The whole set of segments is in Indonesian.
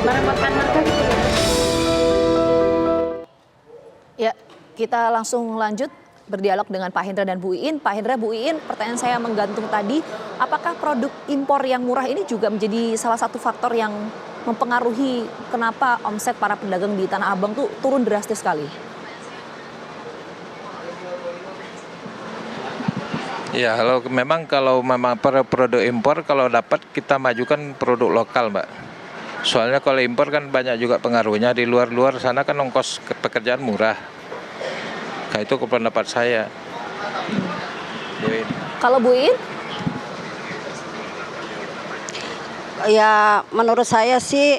merepotkan mereka gitu ya. Ya, kita langsung lanjut berdialog dengan Pak Hendra dan Bu Iin. Pak Hendra, Bu Iin, pertanyaan saya menggantung tadi, apakah produk impor yang murah ini juga menjadi salah satu faktor yang mempengaruhi kenapa omset para pedagang di Tanah Abang tuh turun drastis sekali? Ya, kalau memang produk impor, kalau dapat kita majukan produk lokal, Mbak. Soalnya kalau impor kan banyak juga pengaruhnya, di luar sana kan ongkos pekerjaan murah. Nah, itu pendapat saya. Kalau Bu Iin? Ya menurut saya sih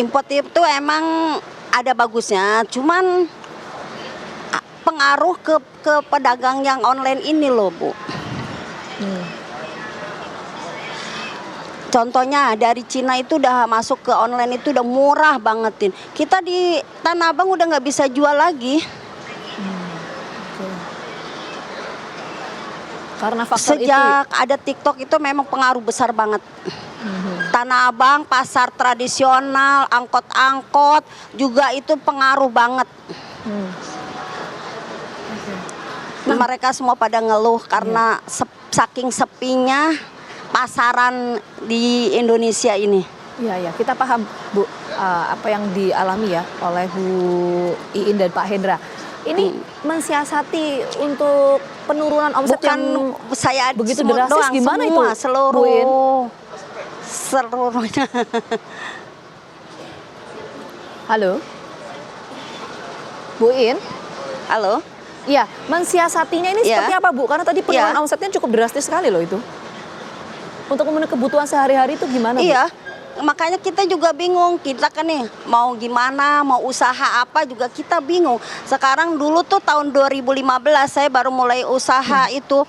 import itu emang ada bagusnya, cuman pengaruh ke pedagang yang online ini loh Bu. Contohnya dari Cina itu udah masuk ke online itu udah murah bangetin. Kita di Tanah Abang udah nggak bisa jual lagi. Karena faktor Sejak ada TikTok itu memang pengaruh besar banget. Tanah Abang, pasar tradisional, angkot-angkot juga itu pengaruh banget. Mereka semua pada ngeluh karena saking sepinya pasaran di Indonesia ini. Iya, kita paham Bu apa yang dialami ya oleh Bu Iin dan Pak Hendra. Ini mensiasati untuk penurunan omset yang saya begitu drastis doang, gimana semua, itu? Bu Iin? Seluruhnya. Halo? Bu Iin? Halo? Iya, mensiasatinya ini seperti apa Bu? Karena tadi penurunan omsetnya cukup drastis sekali loh itu. Untuk memenuhi kebutuhan sehari-hari itu gimana Bu? Iya, makanya kita juga bingung. Kita kan nih mau gimana, mau usaha apa juga kita bingung. Sekarang dulu tuh tahun 2015 saya baru mulai usaha itu.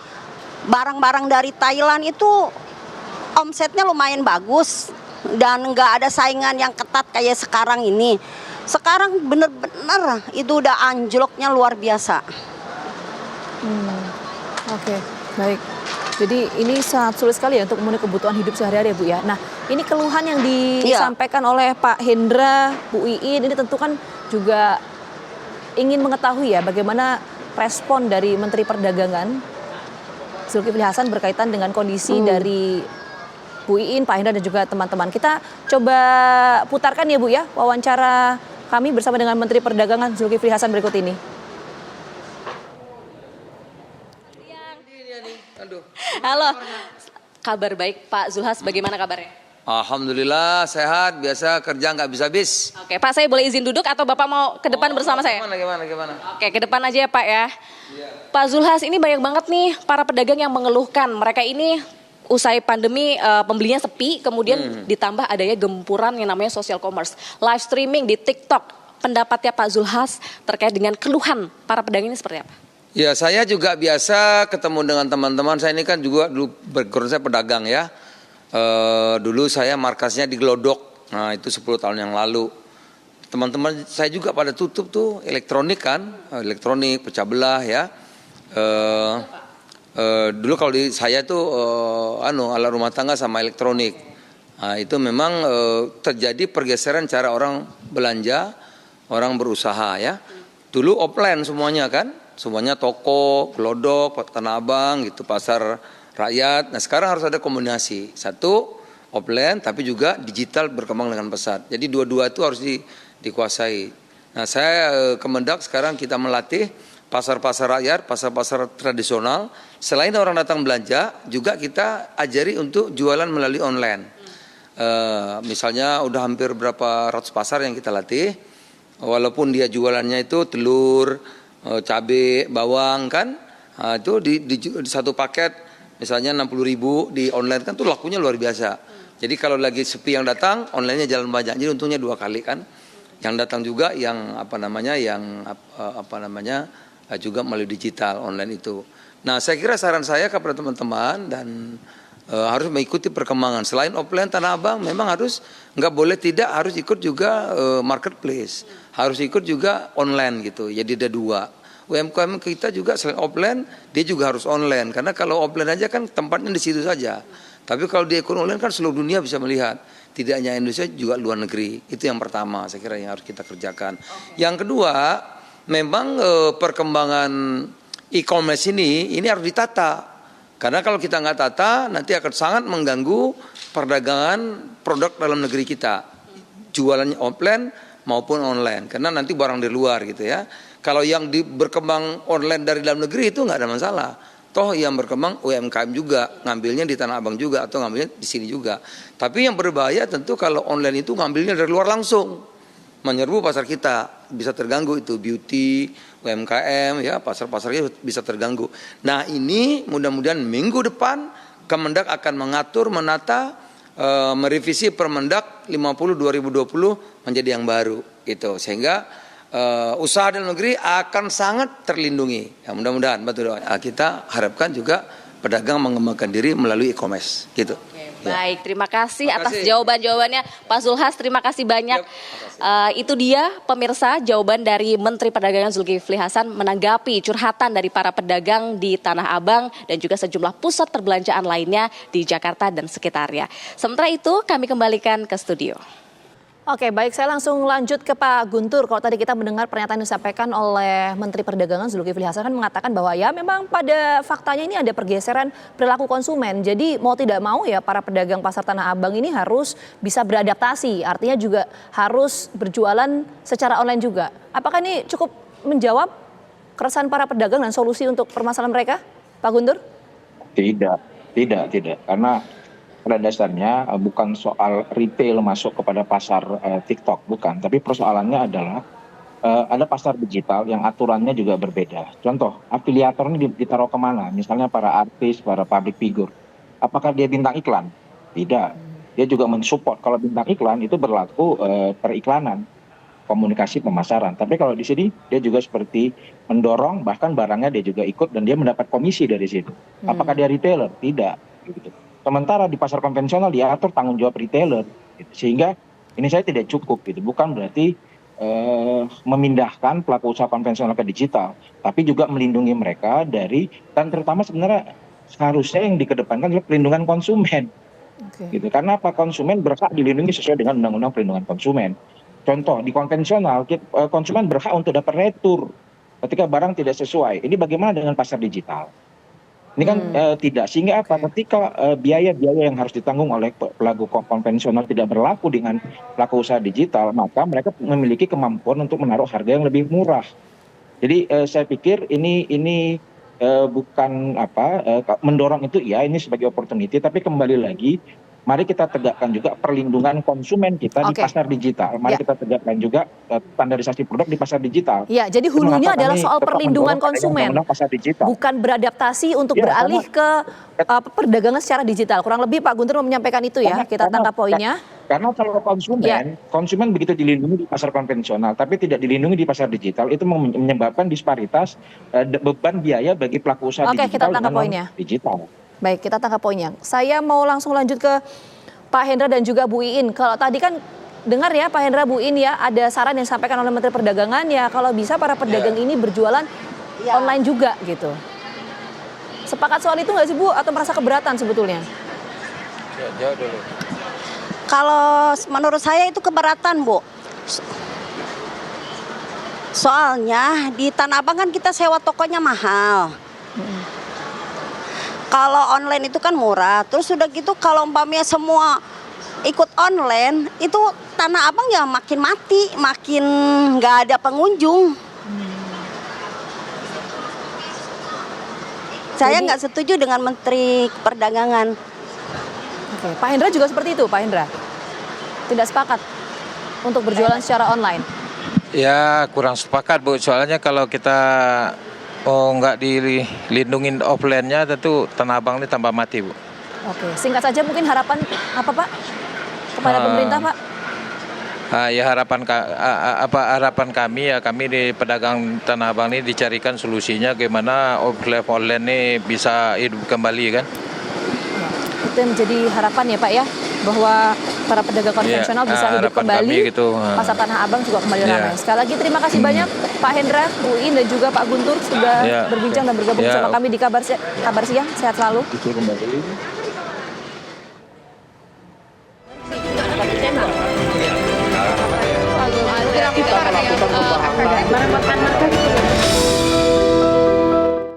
Barang-barang dari Thailand itu omsetnya lumayan bagus. Dan nggak ada saingan yang ketat kayak sekarang ini. Sekarang bener-bener itu udah anjloknya luar biasa. Oke, baik. Jadi ini sangat sulit sekali ya untuk memenuhi kebutuhan hidup sehari-hari ya Bu ya. Nah ini keluhan yang disampaikan oleh Pak Hendra, Bu Iin, ini tentu kan juga ingin mengetahui ya bagaimana respon dari Menteri Perdagangan Zulkifli Hasan berkaitan dengan kondisi dari Bu Iin, Pak Hendra dan juga teman-teman. Kita coba putarkan ya Bu ya wawancara kami bersama dengan Menteri Perdagangan Zulkifli Hasan berikut ini. Halo, kabar baik Pak Zulhas, bagaimana kabarnya? Alhamdulillah sehat, biasa kerja nggak bisa habis. Oke Pak, saya boleh izin duduk atau Bapak mau ke depan bersama saya? Gimana? Oke, ke depan aja ya Pak ya. Pak Zulhas, ini banyak banget nih para pedagang yang mengeluhkan mereka ini usai pandemi pembelinya sepi, kemudian ditambah adanya gempuran yang namanya social commerce, live streaming di TikTok. Pendapatnya Pak Zulhas terkait dengan keluhan para pedagang ini seperti apa? Ya saya juga biasa ketemu dengan teman-teman. Saya ini kan juga dulu background saya pedagang ya. Dulu saya markasnya di Glodok. Nah itu 10 tahun yang lalu. Teman-teman saya juga pada tutup tuh elektronik kan. Elektronik, pecah belah ya. Dulu kalau di saya tuh alat rumah tangga sama elektronik. Nah itu memang terjadi pergeseran cara orang belanja, orang berusaha ya. Dulu offline semuanya kan. Semuanya toko, Glodok, Tanah Abang, gitu, pasar rakyat. Nah sekarang harus ada kombinasi. Satu, offline tapi juga digital berkembang dengan pesat. Jadi dua-dua itu harus dikuasai. Nah saya Kemendak sekarang kita melatih pasar-pasar rakyat, pasar-pasar tradisional. Selain orang datang belanja, juga kita ajari untuk jualan melalui online. Misalnya udah hampir berapa ratus pasar yang kita latih. Walaupun dia jualannya itu telur, cabai, bawang kan, nah, itu di satu paket misalnya 60.000 di online kan tuh lakunya luar biasa. Jadi kalau lagi sepi yang datang, onlinenya jalan banyak, jadi untungnya 2 kali kan. Yang datang juga yang juga melalui digital online itu. Nah saya kira saran saya kepada teman-teman dan harus mengikuti perkembangan. Selain offline Tanah Abang memang nggak boleh tidak harus ikut juga marketplace, harus ikut juga online gitu. Jadi ada 2. UMKM kita juga selain offline dia juga harus online karena kalau offline aja kan tempatnya di situ saja. Tapi kalau di ekonomi online kan seluruh dunia bisa melihat. Tidak hanya Indonesia, juga luar negeri. Itu yang pertama saya kira yang harus kita kerjakan. Yang kedua, memang perkembangan e-commerce ini harus ditata. Karena kalau kita nggak tata, nanti akan sangat mengganggu perdagangan produk dalam negeri kita. Jualannya offline maupun online. Karena nanti barang di luar gitu ya. Kalau yang berkembang online dari dalam negeri itu nggak ada masalah. Toh yang berkembang UMKM juga, ngambilnya di Tanah Abang juga atau ngambilnya di sini juga. Tapi yang berbahaya tentu kalau online itu ngambilnya dari luar langsung. Menyerbu pasar kita, bisa terganggu itu beauty, UMKM ya, pasar-pasarnya bisa terganggu. Nah, ini mudah-mudahan minggu depan Kemendak akan mengatur, menata, merevisi Permendak 50 2020 menjadi yang baru gitu. Sehingga usaha dalam negeri akan sangat terlindungi. Ya, mudah-mudahan betul doa. Kita harapkan juga pedagang mengembangkan diri melalui e-commerce gitu. Baik, terima kasih atas jawaban-jawabannya Pak Zulhas, terima kasih banyak. Itu dia pemirsa jawaban dari Menteri Perdagangan Zulkifli Hasan menanggapi curhatan dari para pedagang di Tanah Abang dan juga sejumlah pusat perbelanjaan lainnya di Jakarta dan sekitarnya. Sementara itu kami kembalikan ke studio. Oke, baik, saya langsung lanjut ke Pak Guntur. Kalau tadi kita mendengar pernyataan yang disampaikan oleh Menteri Perdagangan Zulkifli Hasan kan mengatakan bahwa ya memang pada faktanya ini ada pergeseran perilaku konsumen. Jadi mau tidak mau ya para pedagang pasar Tanah Abang ini harus bisa beradaptasi. Artinya juga harus berjualan secara online juga. Apakah ini cukup menjawab keresahan para pedagang dan solusi untuk permasalahan mereka, Pak Guntur? Tidak. Karena pada dasarnya bukan soal retail masuk kepada pasar TikTok, bukan. Tapi persoalannya adalah ada pasar digital yang aturannya juga berbeda. Contoh, afiliator ini ditaruh kemana? Misalnya para artis, para public figure. Apakah dia bintang iklan? Tidak. Dia juga mensupport. Kalau bintang iklan itu berlaku periklanan, komunikasi pemasaran. Tapi kalau di sini dia juga seperti mendorong, bahkan barangnya dia juga ikut dan dia mendapat komisi dari situ. Apakah dia retailer? Tidak. Gitu. Sementara di pasar konvensional diatur tanggung jawab retailer, gitu. Sehingga ini saya tidak cukup, gitu. Bukan berarti memindahkan pelaku usaha konvensional ke digital, tapi juga melindungi mereka dari, dan terutama sebenarnya seharusnya yang dikedepankan adalah perlindungan konsumen, gitu. Karena apa? Konsumen berhak dilindungi sesuai dengan Undang-Undang Perlindungan Konsumen. Contoh di konvensional, konsumen berhak untuk dapat retur ketika barang tidak sesuai. Ini bagaimana dengan pasar digital? Ini kan tidak, sehingga apa? Ketika biaya-biaya yang harus ditanggung oleh pelaku konvensional tidak berlaku dengan pelaku usaha digital, maka mereka memiliki kemampuan untuk menaruh harga yang lebih murah. Jadi saya pikir ini bukan mendorong itu ya, ini sebagai opportunity, tapi kembali lagi mari kita tegakkan juga perlindungan konsumen kita di pasar digital. Mari kita tegakkan juga standarisasi produk di pasar digital. Ya, jadi hulunya adalah soal perlindungan konsumen, bukan beradaptasi untuk beralih ke perdagangan secara digital. Kurang lebih Pak Guntur menyampaikan itu ya, kita tangkap poinnya. Karena kalau konsumen begitu dilindungi di pasar konvensional, tapi tidak dilindungi di pasar digital, itu menyebabkan disparitas beban biaya bagi pelaku usaha digital kita tangkap poinnya. Digital. Baik, kita tangkap poinnya. Saya mau langsung lanjut ke Pak Hendra dan juga Bu Iin. Kalau tadi kan dengar ya Pak Hendra, Bu Iin ya, ada saran yang disampaikan oleh Menteri Perdagangan ya kalau bisa para pedagang ini berjualan online juga gitu. Sepakat soal itu nggak sih Bu, atau merasa keberatan sebetulnya? Jawab dulu. Kalau menurut saya itu keberatan, Bu. Soalnya di Tanah Abang kan kita sewa tokonya mahal. Kalau online itu kan murah. Terus udah gitu kalau umpamanya semua ikut online, itu Tanah Abang ya makin mati, makin nggak ada pengunjung. Saya nggak setuju dengan Menteri Perdagangan. Oke, Pak Hendra juga seperti itu, Pak Hendra? Tidak sepakat untuk berjualan secara online? Ya kurang sepakat Bu, soalnya kalau kita nggak dilindungin offline-nya, tentu Tanah Abang ini tambah mati Bu. Oke, singkat saja mungkin harapan apa Pak kepada pemerintah Pak? Ya harapan kami ya, kami di pedagang Tanah Abang ini dicarikan solusinya gimana offline online ini bisa hidup kembali kan. Itu yang menjadi harapan ya Pak ya, bahwa para pedagang konvensional bisa hidup kembali, gitu. Pasar Tanah Abang juga kembali ramai. Sekali lagi terima kasih banyak Pak Hendra, Bu Iin dan juga Pak Guntur sudah berbincang dan bergabung bersama kami di Kabar Siang. Sehat selalu.